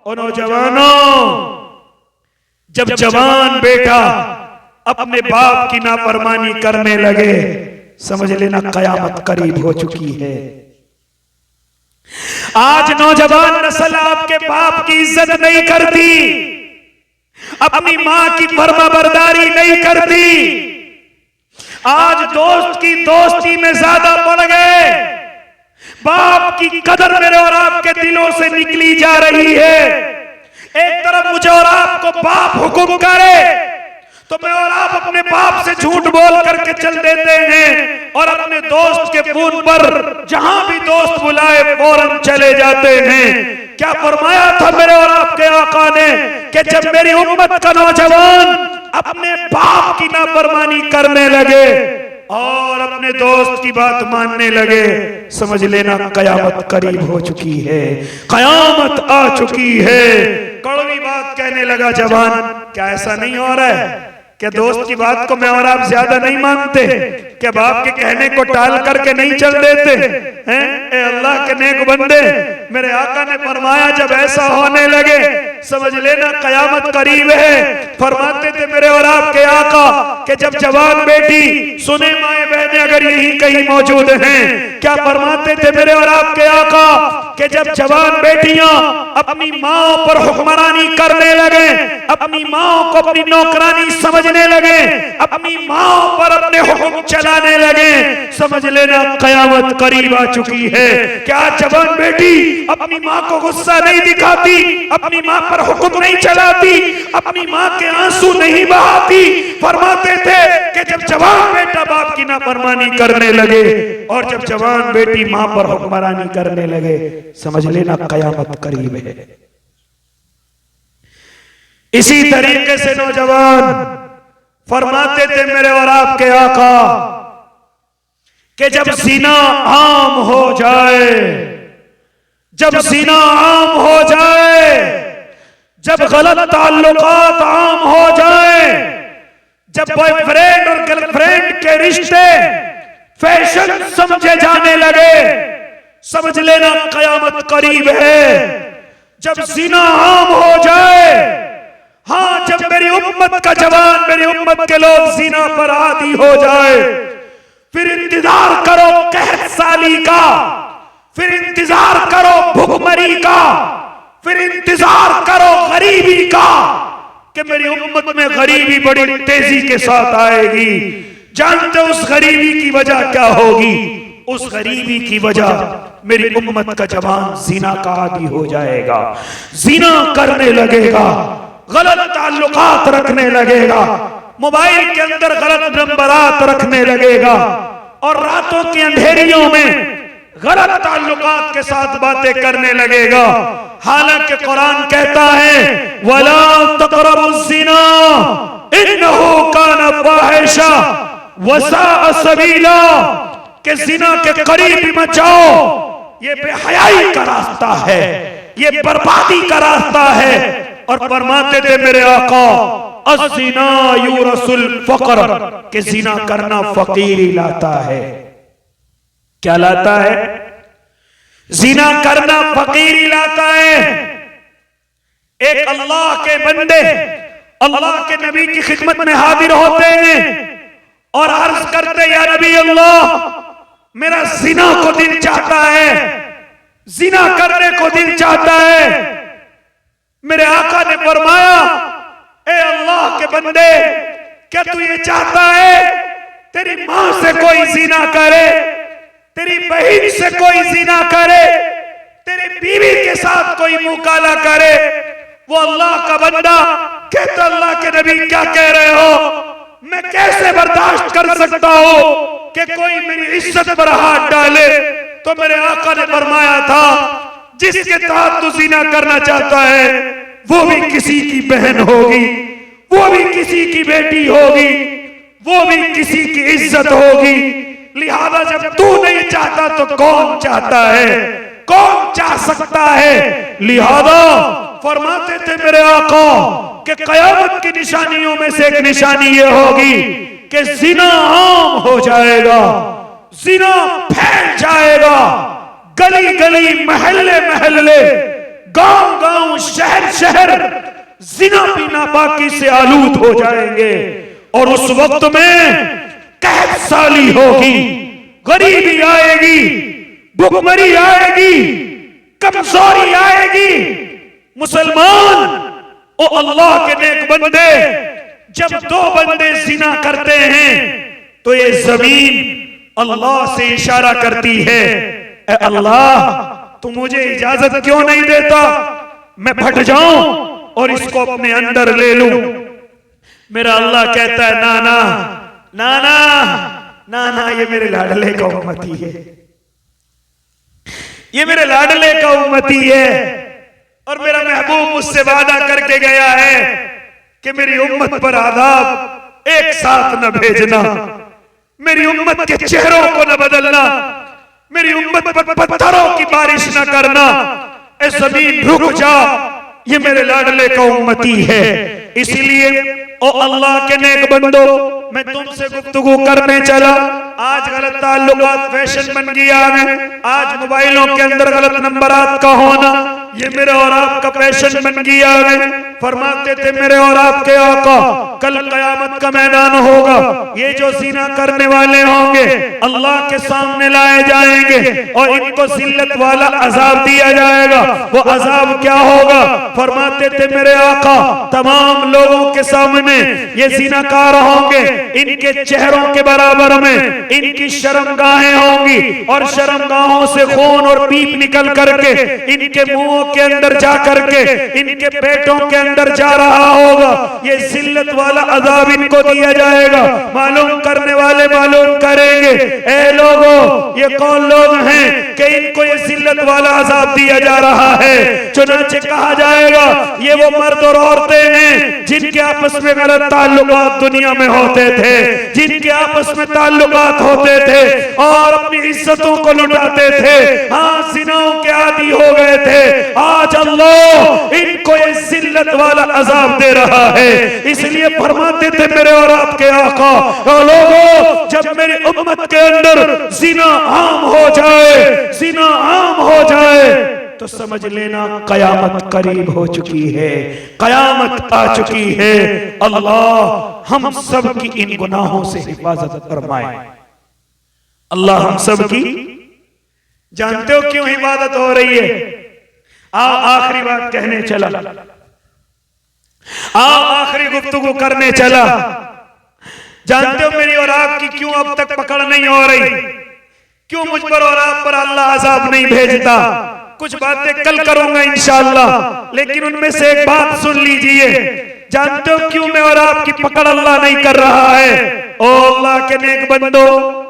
और नौजवानों, जब जवान बेटा अपने बाप की नाफरमानी करने लगे, समझ लेना कयामत करीब हो चुकी है। आज नौजवान नस्ल आपके बाप की इज्जत नहीं करती, अपनी मां की फर्माबरदारी नहीं करती। आज दोस्त की दोस्ती में ज्यादा पड़ गए, बाप की कदर मेरे और आपके दिलों से निकली जा रही है। एक तरफ मुझे और आपको बाप हुक्म करे तो मैं और आप अपने बाप से झूठ बोल करके चल देते हैं और अपने दोस्त के फोन पर जहां भी दोस्त बुलाए फौरन चले जाते हैं। क्या फरमाया था मेरे और आपके आका ने कि जब मेरी उम्मत का नौजवान अपने बाप की नाफरमानी करने लगे और अपने दोस्त की बात मानने लगे, समझ लेना कयामत करीब हो चुकी है, कयामत आ चुकी है। कड़वी बात कहने लगा जवान, क्या ऐसा नहीं हो रहा है? क्या दोस्त की बात को मैं और आप ज्यादा नहीं मानते? क्या बाप के कहने को टाल करके नहीं चल देते हैं? ए अल्लाह के नेक बंदे, मेरे आका ने फरमाया जब ऐसा होने लगे, समझ लेना कयामत करीब है। फरमाते थे मेरे और आपके आका कि जब जवान बेटी, सुने माए बहने अगर यही कहीं मौजूद हैं, क्या फरमाते थे मेरे और आपके आका कि जब जवान बेटियां अपनी मां पर हुक्मरानी करने लगे, अपनी मां को अपनी नौकरानी समझने लगे, अपनी मां पर अपने हुक्म चलाने लगे, समझ लेना कयामत करीब आ चुकी है। क्या जवान बेटी अपनी मां को गुस्सा नहीं दिखाती, अपनी मां पर हुक्म नहीं चलाती, अपनी मां के आंसू नहीं बहाती? फरमाते थे कि जब जवान बेटा बाप की नाफरमानी करने लगे और जब जवान बेटी मां पर हुक्मरानी करने लगे, समझ लेना कयामत करीब है। इसी तरीके से नौजवान फरमाते थे मेरे और आपके आका कि जब ज़िना आम हो जाए, जब ज़िना आम हो जाए, जब गलत ताल्लुकात आम हो जाए, जब बॉयफ्रेंड और गर्लफ्रेंड के रिश्ते फैशन समझे जाने लगे, समझ लेना कयामत करीब है। जब ज़िना आम हो जाए, हाँ, जब मेरी उम्मत का जवान, मेरी उम्मत के लोग ज़िना पर आदी हो जाए, फिर इंतजार करो कहत साली का, फिर इंतजार करो भुखमरी का, फिर इंतजार करो गरीबी का कि मेरी उम्मत में गरीबी बड़ी तेजी के साथ आएगी। जानते हो उस गरीबी की वजह क्या होगी? उस गरीबी की वजह मेरी उम्मत का जवान ज़िना का आदी हो जाएगा, ज़िना करने लगेगा, गलत ताल्लुकात रखने लगेगा, मोबाइल के अंदर गलत नंबरात रखने लगेगा और रातों की अंधेरियों में गलत ताल्लुकात के साथ बातें करने लगेगा। हालांकि कुरान कहता है वला तक़रबुज़्ज़िना इन्नहु काना फ़ाहिशा वसाअ सबीला, कि ज़िना के करीब भी मत जाओ, ये बेहयाई का रास्ता है, ये बर्बादी का रास्ता है। और फरमाते थे मेरे आका अज़्ज़िना युरसुल फ़क़्र, कि ज़िना करना फकीरी लाता है। क्या लाता है? ज़िना करना फकीरी लाता है। एक अल्लाह के बंदे अल्लाह के नबी की खिदमत में हाजिर होते हैं और अर्ज करते या नबी अल्लाह, मेरा ज़िना को दिल चाहता है, ज़िना करने को दिल चाहता है। मेरे आका ने फरमाया ए अल्लाह के बंदे, क्या तू ये चाहता है तेरी मां से कोई ज़िना करे, तेरी बहन से कोई ज़िना करे, तेरी बीवी के साथ कोई मुंह काला करे? वो अल्लाह का बंदा कहता अल्लाह के नबी क्या कह रहे हो, मैं कैसे बर्दाश्त कर सकता हूं कि कोई मेरी इज्जत पर हाथ डाले? तो मेरे आका ने फरमाया था जिसके साथ तू ज़िना करना चाहता है वो भी किसी की बहन होगी, वो भी किसी की बेटी होगी, वो भी किसी की इज्जत होगी। लिहाजा जब तू नहीं चाहता तो कौन चाहता है, कौन चाह सकता है? लिहाजा फरमाते थे मेरे आका कि कयामत की निशानियों में से एक निशानी ये होगी कि ज़िना आम हो जाएगा, ज़िना फैल जाएगा, गली गली महल्ले महल्ले गांव गांव शहर शहर जिना भी नापाकी से आलूद हो जाएंगे। और उस वक्त में कहत साली होगी, गरीबी आएगी, भुखमरी आएगी, कमजोरी आएगी। मुसलमान ओ अल्लाह के नेक बंदे, जब दो बंदे जिना करते हैं तो ये जमीन अल्लाह से इशारा करती है, ए अल्लाह तू मुझे इजाजत क्यों नहीं देता, मैं फट जाऊं और इसको अपने अंदर ले लूं। मेरा अल्लाह कहता है ना ना ना ना ना ना, ये मेरे लाडले का उम्मती है, ये मेरे लाडले का उम्मती है। और मेरा महबूब मुझसे वादा करके गया है कि मेरी उम्मत पर आदाब एक साथ न भेजना, मेरी उम्मत के चेहरों को न बदलना, मेरी उम्मत पर पत्थरों की बारिश न करना। ए ज़मीन रुक जा, ये मेरे लाडले का उम्मती है। इसलिए ओ अल्लाह के नेक बंदो, मैं तुमसे गुफ्तगू करने चला। आज गलत ताल्लुकात फैशन बन गया है। आज मोबाइलों के अंदर गलत नंबरात का होना ये मेरे और आपका फैशन बन गया है। फरमाते थे मेरे और आपके आका, कल कयामत का मैदान होगा, ये जो ज़िना करने वाले होंगे अल्लाह के सामने लाए जाएंगे और इनको जिल्लत वाला अजाब दिया जाएगा। वो अजाब क्या होगा? फरमाते थे मेरे आका, तमाम लोगों के सामने ये ज़िनाकार होंगे, इनके चेहरों के बराबर में इनकी शर्मगाहें होंगी और शर्मगाहों से खून और पीप निकल करके इनके मुंहों के अंदर जा करके इनके पेटों के अंदर जा रहा होगा। ये जिल्लत वाला अजाब इनको दिया जाएगा। मालूम करने वाले मालूम करेंगे, ए लोगों ये कौन लोग हैं कि इनको ये जिल्लत वाला अजाब दिया जा रहा है। चुनांचे कहा जाएगा ये वो मर्द और औरतें हैं जिनके आपस में गलत ताल्लुकात दुनिया में होते थे, जिनके आपस में ताल्लुकात होते थे और अपनी इज्जतों को लुटाते थे। हाँ, जिनाओं के आदी हो गए थे। आज अल्लाह इनको ये जिल्लत वाला अजाब दे रहा है। इसलिए फरमाते थे मेरे और आपके आका, लोगों जब मेरी उम्मत के अंदर जिना आम हो जाए, जिना आम हो जाए तो समझ लेना कयामत करीब हो चुकी है, कयामत आ चुकी है। अल्लाह हम सब की इन गुनाहों से हिफाजत फरमाए। अल्लाह हम सब की, जानते हो क्यों इबादत हो रही है? आओ आखिरी बात कहने चला, आओ आखिरी गुफ्तगू करने चला। जानते हो मेरी और आपकी क्यों अब तक पकड़ नहीं हो रही? क्यों मुझ पर और आप पर अल्लाह अजाब नहीं भेजता? कुछ बातें कल करूंगा इंशाअल्लाह, लेकिन उनमें से एक बात सुन लीजिए। जानते हो क्यों मैं और आपकी पकड़ अल्लाह नहीं कर रहा है? ओ अल्लाह के नेक बंदो,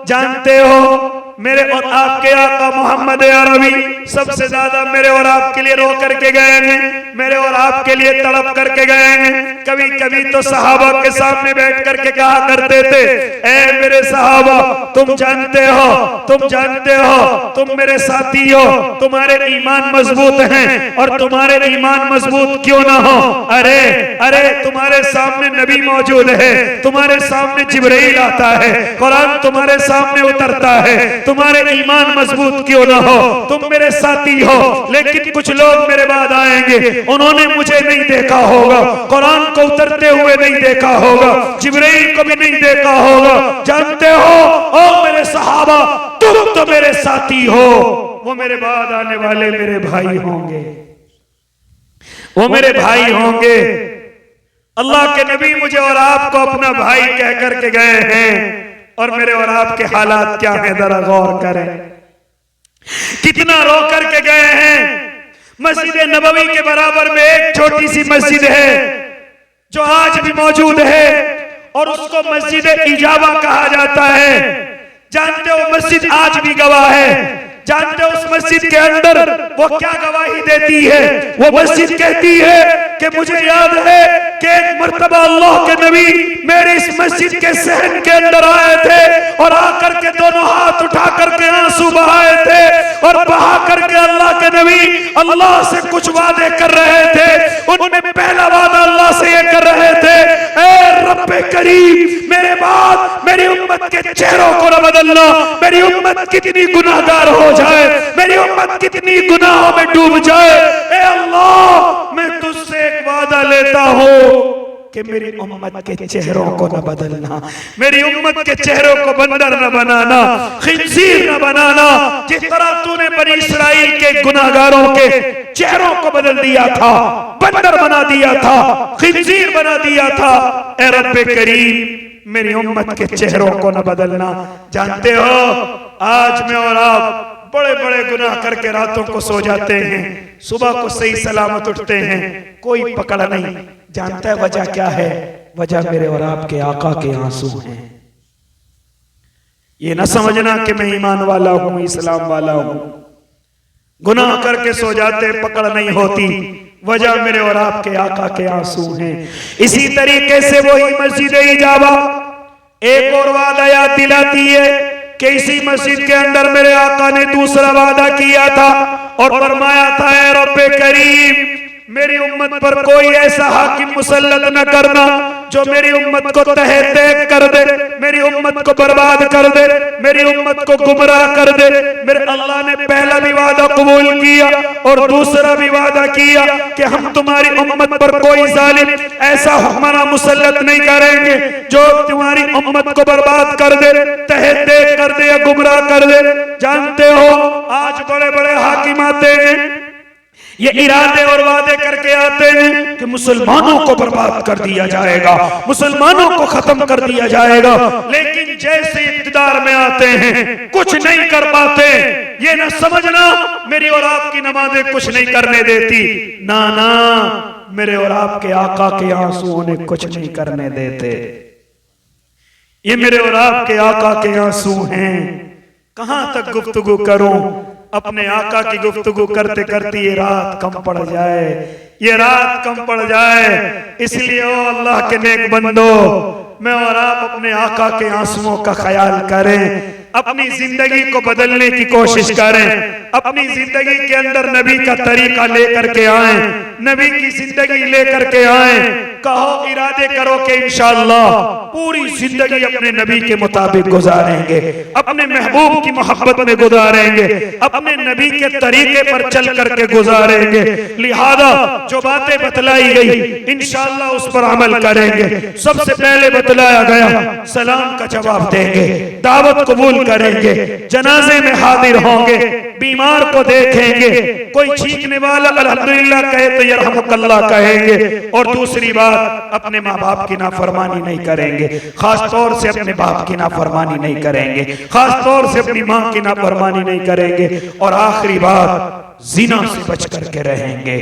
जानते हो मेरे और आपके आका मोहम्मद अरबी सबसे ज्यादा मेरे और आपके लिए रो करके गए हैं, मेरे और आपके लिए तड़प करके गए हैं। कभी कभी तो सहाबा के सामने बैठ करके कहा करते थे, ए मेरे सहाबा तुम जानते हो, तुम जानते हो, तुम मेरे साथी हो, तुम्हारे ईमान मजबूत हैं और तुम्हारे ईमान मजबूत क्यों ना हो, अरे अरे तुम्हारे सामने नबी मौजूद है, तुम्हारे सामने जिब्राइल आता है, कुरान तुम्हारे सामने उतरता है, तुम्हारे ईमान मजबूत क्यों ना हो, तुम मेरे साथी हो। लेकिन कुछ लोग मेरे बाद आएंगे, उन्होंने मुझे नहीं देखा होगा, कुरान को उतरते हुए नहीं देखा होगा, जिब्राइल को भी नहीं देखा होगा। जानते हो ओ मेरे सहाबा, तुम तो मेरे साथी हो, वो मेरे बाद आने वाले मेरे भाई होंगे, वो मेरे भाई होंगे। अल्लाह के नबी मुझे और आपको अपना भाई कह करके गए हैं और मेरे और आपके हालात क्या है जरा गौर करें। कितना रो करके गए हैं। मस्जिद नबवी के बराबर में एक छोटी सी मस्जिद है जो आज भी मौजूद है और उसको मस्जिद इजाबा कहा जाता है। जानते हो मस्जिद आज भी गवाह है। जानते हो उस मस्जिद के अंदर वो क्या गवाही देती है? वो मस्जिद कहती है कि मुझे याद है कि एक मर्तबा अल्लाह के नबी मेरे इस मस्जिद के सहन के अंदर आए थे और आकर के दोनों हाथ उठा करके आंसू बहाए थे और बहा करके अल्लाह के नबी अल्लाह से कुछ वादे कर रहे थे। उनमें पहला वादा अल्लाह से ये कर रहे थे, ए रब्बे करीम मेरे बाद मेरी उम्मत के चेहरों को न बदलना, मेरी उम्मत कितनी गुनाहगार हो जाए, मेरी उम्मत कितनी गुनाहों में डूब जाए, ए अल्लाह मैं तुझसे एक वादा लेता हूँ कि मेरी उम्मत के चेहरों को न बदलना, मेरी उम्मत के चेहरों को बंदर न बनाना, खिंजीर न बनाना। जिस तरह तूने बनी इस्राइल के गुनाहगारों के चेहरों को बदल दिया था, बंदर बना दिया था, खिंजीर बना दिया था, ए रब्बे करीम मेरी उम्मत के चेहरों को न बदलना। जानते हो आज मैं और आप बड़े बड़े गुनाह करके रातों को सो जाते हैं, सुबह को सही सलामत उठते हैं, कोई पकड़ नहीं। जानता है वजह क्या है? वजह मेरे और आपके आका के आंसू हैं। ये ना समझना कि मैं ईमान वाला हूं, इस्लाम वाला हूं। गुनाह करके सो जाते, पकड़ नहीं होती, वजह मेरे और आपके आका के आंसू हैं। इसी तरीके से वही मस्जिद इजाबा एक और वादा याद दिलाती है कि इसी मस्जिद के अंदर मेरे आका ने दूसरा वादा किया था और फरमाया था, ऐ रब्बे करीम मेरी उम्मत पर कोई ऐसा हाकिम मुसल्लत न करना जो मेरी उम्मत को तहे तैक कर दे, मेरी उम्मत को बर्बाद कर दे, मेरी उम्मत को गुमराह कर दे। मेरे अल्लाह ने पहला भी वादा कबूल किया और दूसरा भी वादा किया कि हम तुम्हारी उम्मत पर कोई जालिम ऐसा हुक्मरान मुसल्लत नहीं करेंगे जो तुम्हारी उम्मत को बर्बाद कर दे, तहे तैक कर दे या गुमराह कर दे। जानते हो आज बड़े बड़े हाकिम आते हैं, ये इरादे और वादे करके आते हैं कि मुसलमानों को बर्बाद कर दिया जाएगा, मुसलमानों को खत्म कर दिया जाएगा, लेकिन जैसे इक़्तिदार में आते हैं कुछ नहीं कर पाते। ये ना समझना मेरी और आपकी नमाजें कुछ नहीं करने देती, ना ना मेरे और आपके आका के आंसू उन्हें कुछ नहीं करने देते। ये मेरे और आपके आका के आंसू हैं। कहां तक गुफ्तगू करूं? अपने आका की गुफ्तगू करते करते ये रात कम पड़ जाए, ये रात कम पड़ जाए। इसलिए ओ अल्लाह के नेक बंदो, मैं और आप अपने आका के आंसुओं का ख्याल करें, अपनी जिंदगी को बदलने की कोशिश करें, अपनी जिंदगी के अंदर नबी का तरीका लेकर के आए, नबी की जिंदगी लेकर के आए। कहो इरादे करो कि इंशाअल्लाह पूरी जिंदगी अपने नबी के मुताबिक गुजारेंगे, अपने महबूब की मोहब्बत में गुजारेंगे, अपने नबी के तरीके पर चल करके गुजारेंगे। लिहाजा जो बातें बतलाई गई इंशाअल्लाह उस पर अमल करेंगे। सबसे पहले बतलाया गया सलाम का जवाब देंगे, दावत कबूल करेंगे, जनाजे में हाजिर होंगे, बीमार को देखेंगे, कोई छींकने वाला अल्हम्दुलिल्लाह कहे तो यरहमुकल्लाह कहेंगे। और दूसरी बात अपने माँ बाप की नाफरमानी नहीं करेंगे, खास तौर से अपने बाप की नाफरमानी नहीं करेंगे, खास तौर से अपनी माँ की नाफरमानी नहीं करेंगे। और आखिरी बात जिना से बच करके रहेंगे,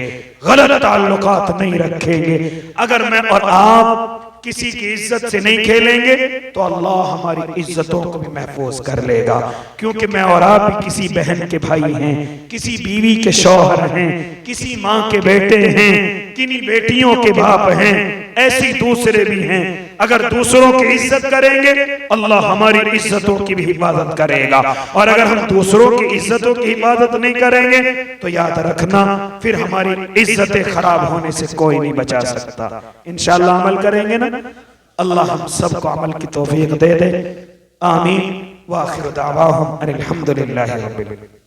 गलत ताल्लुकात नहीं रखेंगे। अगर मैं और आप किसी की इज्जत से नहीं खेलेंगे तो अल्लाह हमारी इज्जतों को भी महफूज कर लेगा। क्योंकि मैं और आप भी किसी बहन के भाई हैं, किसी बीवी के शौहर हैं, किसी माँ के बेटे हैं, किन्हीं बेटियों के बाप हैं, ऐसी दूसरे भी हैं। अगर दूसरों की इज्जत करेंगे अल्लाह हमारी इज्जतों की भी हिफाजत करेगा, और अगर हम दूसरों की इज्जतों की हिफाजत नहीं करेंगे तो याद रखना फिर हमारी इज्जतें खराब होने से कोई नहीं बचा सकता। इंशाअल्लाह अमल करेंगे ना, अल्लाह हम सबको अमल की तौफीक दे दे। आमीन। व आखिर दावाहुम अनिल हम्दुलिल्लाहि रब्बिल आलमीन।